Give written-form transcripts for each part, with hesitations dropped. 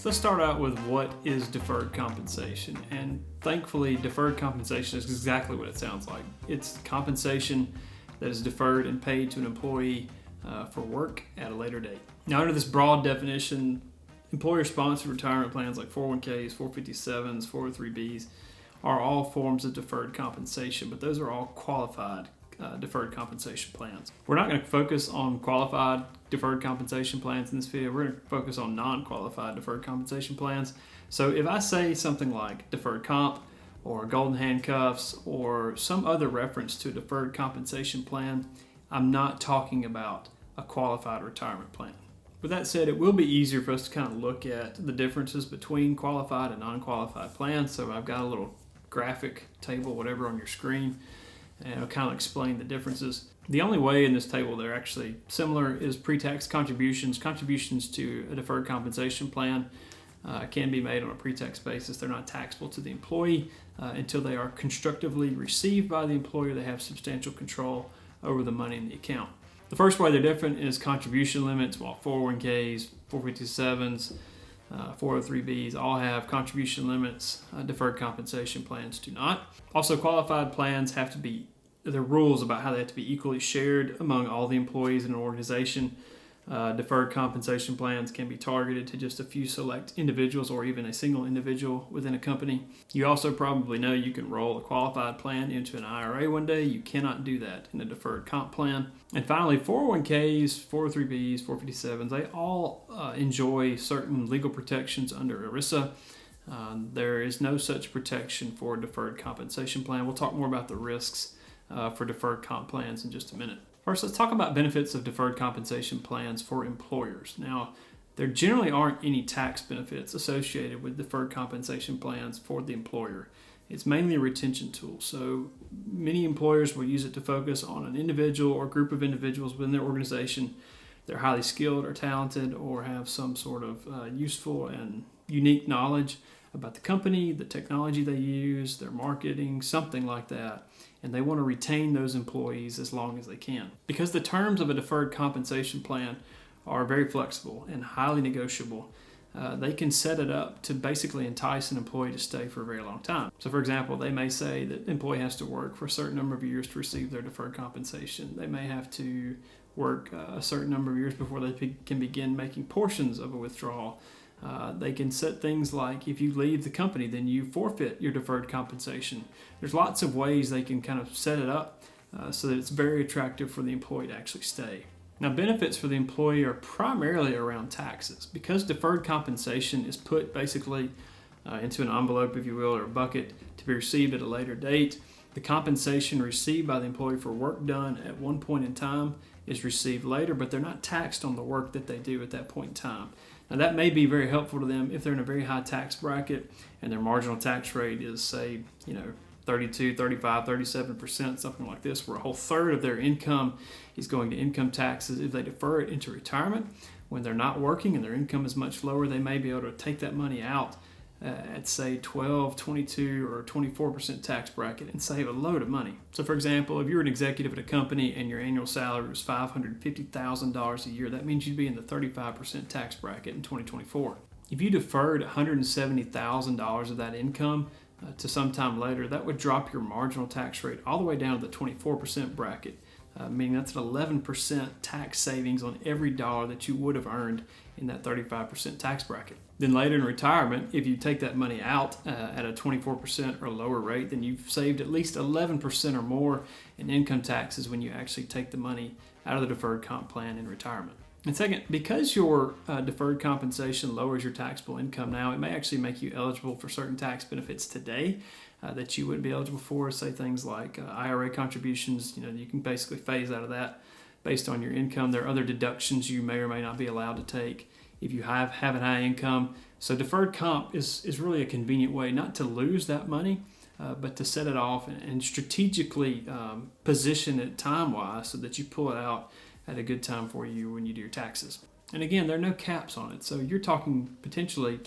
So let's start out with what is deferred compensation. And thankfully, deferred compensation is exactly what it sounds like. It's compensation that is deferred and paid to an employee for work at a later date. Now, under this broad definition, employer-sponsored retirement plans like 401ks, 457s, 403bs are all forms of deferred compensation, but those are all qualified deferred compensation plans. We're not going to focus on qualified deferred compensation plans in this video. We're going to focus on non-qualified deferred compensation plans. So if I say something like deferred comp or golden handcuffs or some other reference to a deferred compensation plan, I'm not talking about a qualified retirement plan. With that said, it will be easier for us to kind of look at the differences between qualified and non-qualified plans. So I've got a little graphic table, whatever, on your screen, and it'll kind of explain the differences. The only way in this table they're actually similar is pre-tax contributions. Contributions to a deferred compensation plan can be made on a pre-tax basis. They're not taxable to the employee until they are constructively received by the employer. They have substantial control over the money in the account. The first way they're different is contribution limits. While 401ks, 457s, 403bs all have contribution limits, deferred compensation plans do not. Also, qualified plans have to be, there are rules about how they have to be equally shared among all the employees in an organization. Deferred compensation plans can be targeted to just a few select individuals or even a single individual within a company. You also probably know you can roll a qualified plan into an IRA one day. You cannot do that in a deferred comp plan. And finally, 401ks, 403bs, 457s, they all enjoy certain legal protections under ERISA. There is no such protection for a deferred compensation plan. We'll talk more about the risks for deferred comp plans in just a minute. First, let's talk about benefits of deferred compensation plans for employers. Now, there generally aren't any tax benefits associated with deferred compensation plans for the employer. It's mainly a retention tool. So many employers will use it to focus on an individual or group of individuals within their organization. They're highly skilled or talented or have some sort of useful and unique knowledge about the company, the technology they use, their marketing, something like that. And they want to retain those employees as long as they can. Because the terms of a deferred compensation plan are very flexible and highly negotiable, they can set it up to basically entice an employee to stay for a very long time. So for example, they may say that the employee has to work for a certain number of years to receive their deferred compensation. They may have to work a certain number of years before they can begin making portions of a withdrawal. They can set things like if you leave the company, then you forfeit your deferred compensation. There's lots of ways they can kind of set it up so that it's very attractive for the employee to actually stay. Now, benefits for the employee are primarily around taxes. Because deferred compensation is put basically into an envelope, if you will, or a bucket to be received at a later date, the compensation received by the employee for work done at one point in time is received later, but they're not taxed on the work that they do at that point in time. Now, that may be very helpful to them if they're in a very high tax bracket and their marginal tax rate is, say, 32, 35, 37%, something like this, where a whole third of their income is going to income taxes. If they defer it into retirement when they're not working and their income is much lower, they may be able to take that money out at, say, 12, 22, or 24% tax bracket and save a load of money. So, for example, if you're an executive at a company and your annual salary was $550,000 a year, that means you'd be in the 35% tax bracket in 2024. If you deferred $170,000 of that income to some time later, that would drop your marginal tax rate all the way down to the 24% bracket, meaning that's an 11% tax savings on every dollar that you would have earned in that 35% tax bracket. Then later in retirement, if you take that money out at a 24% or lower rate, then you've saved at least 11% or more in income taxes when you actually take the money out of the deferred comp plan in retirement. And second, because your deferred compensation lowers your taxable income now, it may actually make you eligible for certain tax benefits today that you wouldn't be eligible for, say things like IRA contributions. You can basically phase out of that based on your income. There are other deductions you may or may not be allowed to take if you have a high income. So deferred comp is really a convenient way not to lose that money, but to set it off and strategically position it time-wise so that you pull it out at a good time for you when you do your taxes. And again, there are no caps on it. So you're talking potentially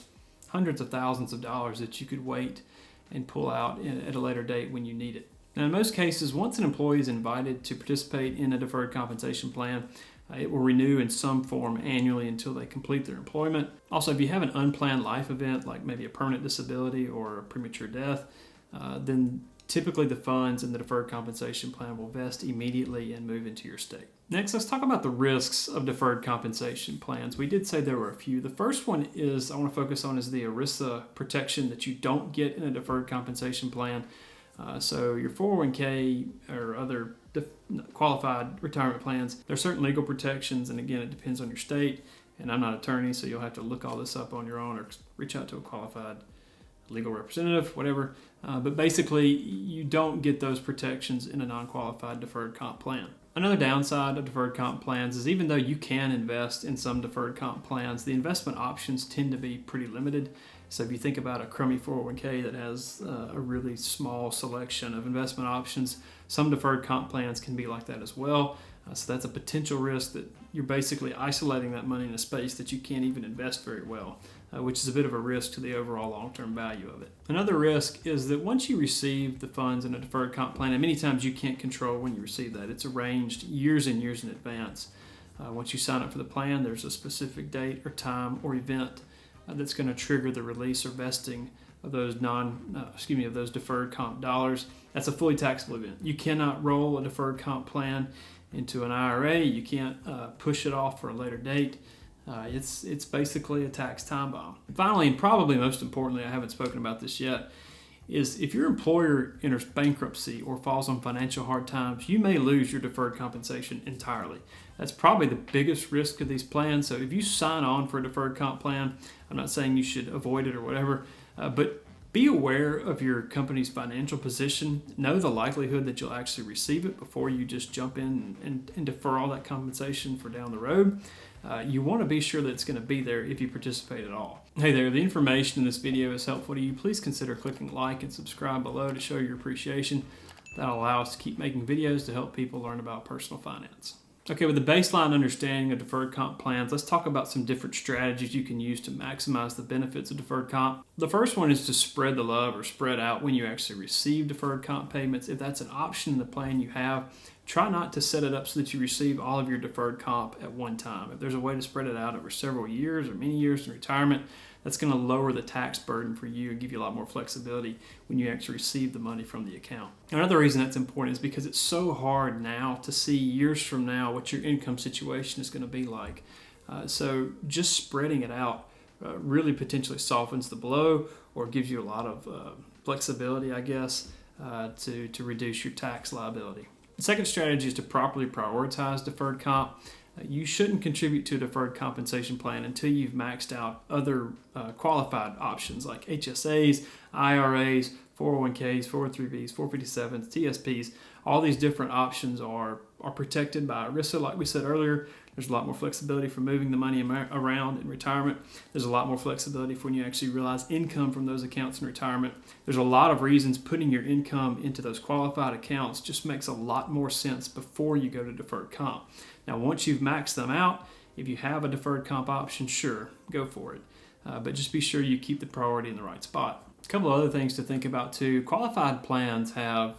hundreds of thousands of dollars that you could wait and pull out at a later date when you need it. Now, in most cases, once an employee is invited to participate in a deferred compensation plan, It will renew in some form annually until they complete their employment. Also, if you have an unplanned life event, like maybe a permanent disability or a premature death, then typically the funds in the deferred compensation plan will vest immediately and move into your state. Next, let's talk about the risks of deferred compensation plans. We did say there were a few. The first one I want to focus on is the ERISA protection that you don't get in a deferred compensation plan. So your 401k or other qualified retirement plans, there are certain legal protections, and again, it depends on your state. And I'm not an attorney, so you'll have to look all this up on your own or reach out to a qualified legal representative, whatever. But basically, you don't get those protections in a non-qualified deferred comp plan. Another downside of deferred comp plans is even though you can invest in some deferred comp plans, the investment options tend to be pretty limited. So if you think about a crummy 401k that has a really small selection of investment options, some deferred comp plans can be like that as well. So that's a potential risk that you're basically isolating that money in a space that you can't even invest very well, which is a bit of a risk to the overall long-term value of it. Another risk is that once you receive the funds in a deferred comp plan, and many times you can't control when you receive that, it's arranged years and years in advance. Once you sign up for the plan, there's a specific date or time or event that's going to trigger the release or vesting of those of those deferred comp dollars. That's a fully taxable event. You cannot roll a deferred comp plan into an IRA. You can't push it off for a later date. It's basically a tax time bomb. And finally, and probably most importantly, I haven't spoken about this yet, is if your employer enters bankruptcy or falls on financial hard times, you may lose your deferred compensation entirely. That's probably the biggest risk of these plans. So if you sign on for a deferred comp plan, I'm not saying you should avoid it or whatever, but be aware of your company's financial position. Know the likelihood that you'll actually receive it before you just jump in and defer all that compensation for down the road. You want to be sure that it's going to be there if you participate at all. Hey there, the information in this video is helpful to you. Please consider clicking like and subscribe below to show your appreciation. That'll allow us to keep making videos to help people learn about personal finance. Okay, with the baseline understanding of deferred comp plans, let's talk about some different strategies you can use to maximize the benefits of deferred comp. The first one is to spread the love or spread out when you actually receive deferred comp payments. If that's an option in the plan you have, try not to set it up so that you receive all of your deferred comp at one time. If there's a way to spread it out over several years or many years in retirement, that's going to lower the tax burden for you and give you a lot more flexibility when you actually receive the money from the account. Another reason that's important is because it's so hard now to see years from now what your income situation is going to be like. So just spreading it out really potentially softens the blow or gives you a lot of flexibility, I guess, to reduce your tax liability. The second strategy is to properly prioritize deferred comp. You shouldn't contribute to a deferred compensation plan until you've maxed out other qualified options like HSAs, IRAs, 401ks, 403bs, 457s, TSPs. All these different options are protected by ERISA. Like we said earlier, there's a lot more flexibility for moving the money around in retirement. There's a lot more flexibility for when you actually realize income from those accounts in retirement. There's a lot of reasons putting your income into those qualified accounts just makes a lot more sense before you go to deferred comp. Now, once you've maxed them out, if you have a deferred comp option, sure, go for it. But just be sure you keep the priority in the right spot. A couple of other things to think about too. Qualified plans have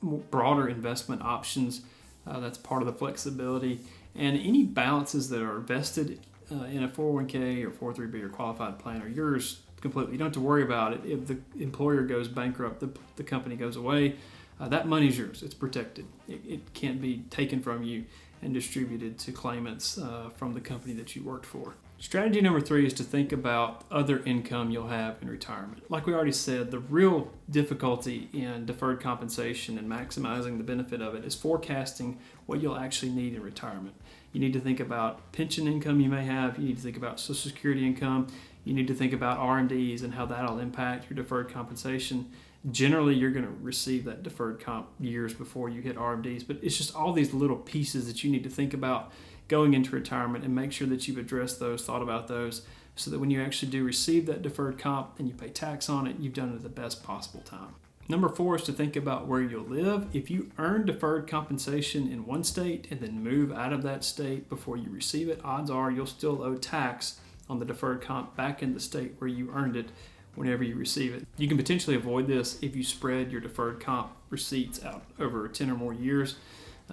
broader investment options. That's part of the flexibility. And any balances that are vested in a 401k or 403b or qualified plan are yours completely. You don't have to worry about it. If the employer goes bankrupt, the company goes away, that money's yours. It's protected. It can't be taken from you and distributed to claimants from the company that you worked for. Strategy number 3 is to think about other income you'll have in retirement. Like we already said, the real difficulty in deferred compensation and maximizing the benefit of it is forecasting what you'll actually need in retirement. You need to think about pension income you may have. You need to think about Social Security income. You need to think about R&Ds and how that'll impact your deferred compensation. Generally, you're going to receive that deferred comp years before you hit RMDs, but it's just all these little pieces that you need to think about going into retirement and make sure that you've addressed those, thought about those, so that when you actually do receive that deferred comp and you pay tax on it, you've done it at the best possible time. Number 4 is to think about where you'll live. If you earn deferred compensation in one state and then move out of that state before you receive it, odds are you'll still owe tax on the deferred comp back in the state where you earned it whenever you receive it. You can potentially avoid this if you spread your deferred comp receipts out over 10 or more years.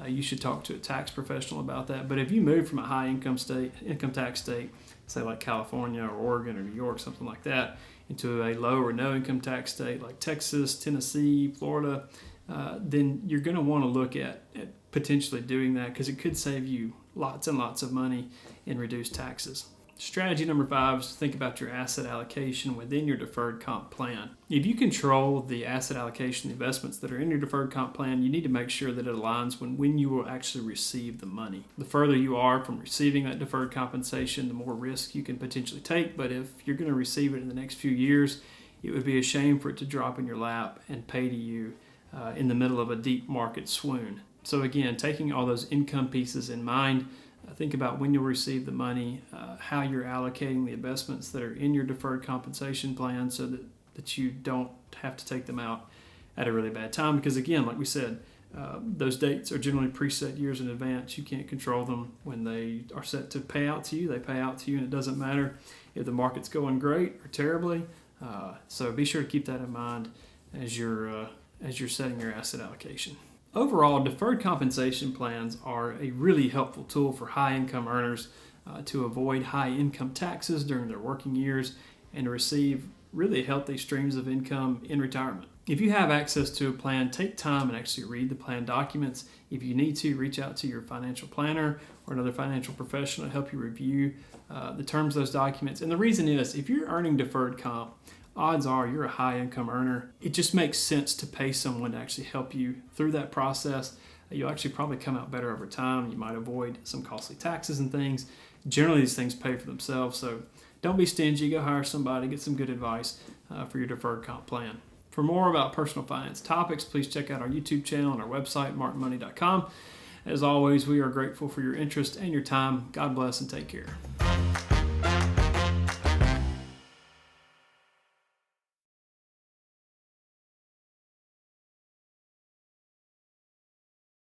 you should talk to a tax professional about that. But if you move from a high income tax state, say like California or Oregon or New York, something like that, into a low or no income tax state like Texas, Tennessee, Florida, then you're going to want to look at potentially doing that, because it could save you lots and lots of money in reduced taxes. Strategy number 5 is to think about your asset allocation within your deferred comp plan. If you control the asset allocation investments that are in your deferred comp plan, you need to make sure that it aligns when you will actually receive the money. The further you are from receiving that deferred compensation, the more risk you can potentially take. But if you're going to receive it in the next few years, it would be a shame for it to drop in your lap and pay to you in the middle of a deep market swoon. So again, taking all those income pieces in mind, think about when you'll receive the money, how you're allocating the investments that are in your deferred compensation plan so that you don't have to take them out at a really bad time. Because again, like we said, those dates are generally preset years in advance. You can't control them. When they are set to pay out to you, they pay out to you, and it doesn't matter if the market's going great or terribly. So be sure to keep that in mind as you're setting your asset allocation. Overall, deferred compensation plans are a really helpful tool for high-income earners to avoid high-income taxes during their working years and to receive really healthy streams of income in retirement. If you have access to a plan, take time and actually read the plan documents. If you need to, reach out to your financial planner or another financial professional to help you review the terms of those documents. And the reason is, if you're earning deferred comp, odds are you're a high income earner. It just makes sense to pay someone to actually help you through that process. You'll actually probably come out better over time. You might avoid some costly taxes and things. Generally, these things pay for themselves, so don't be stingy. Go hire somebody, get some good advice for your deferred comp plan. For more about personal finance topics, please check out our YouTube channel and our website, martinmoney.com. As always, we are grateful for your interest and your time. God bless and take care.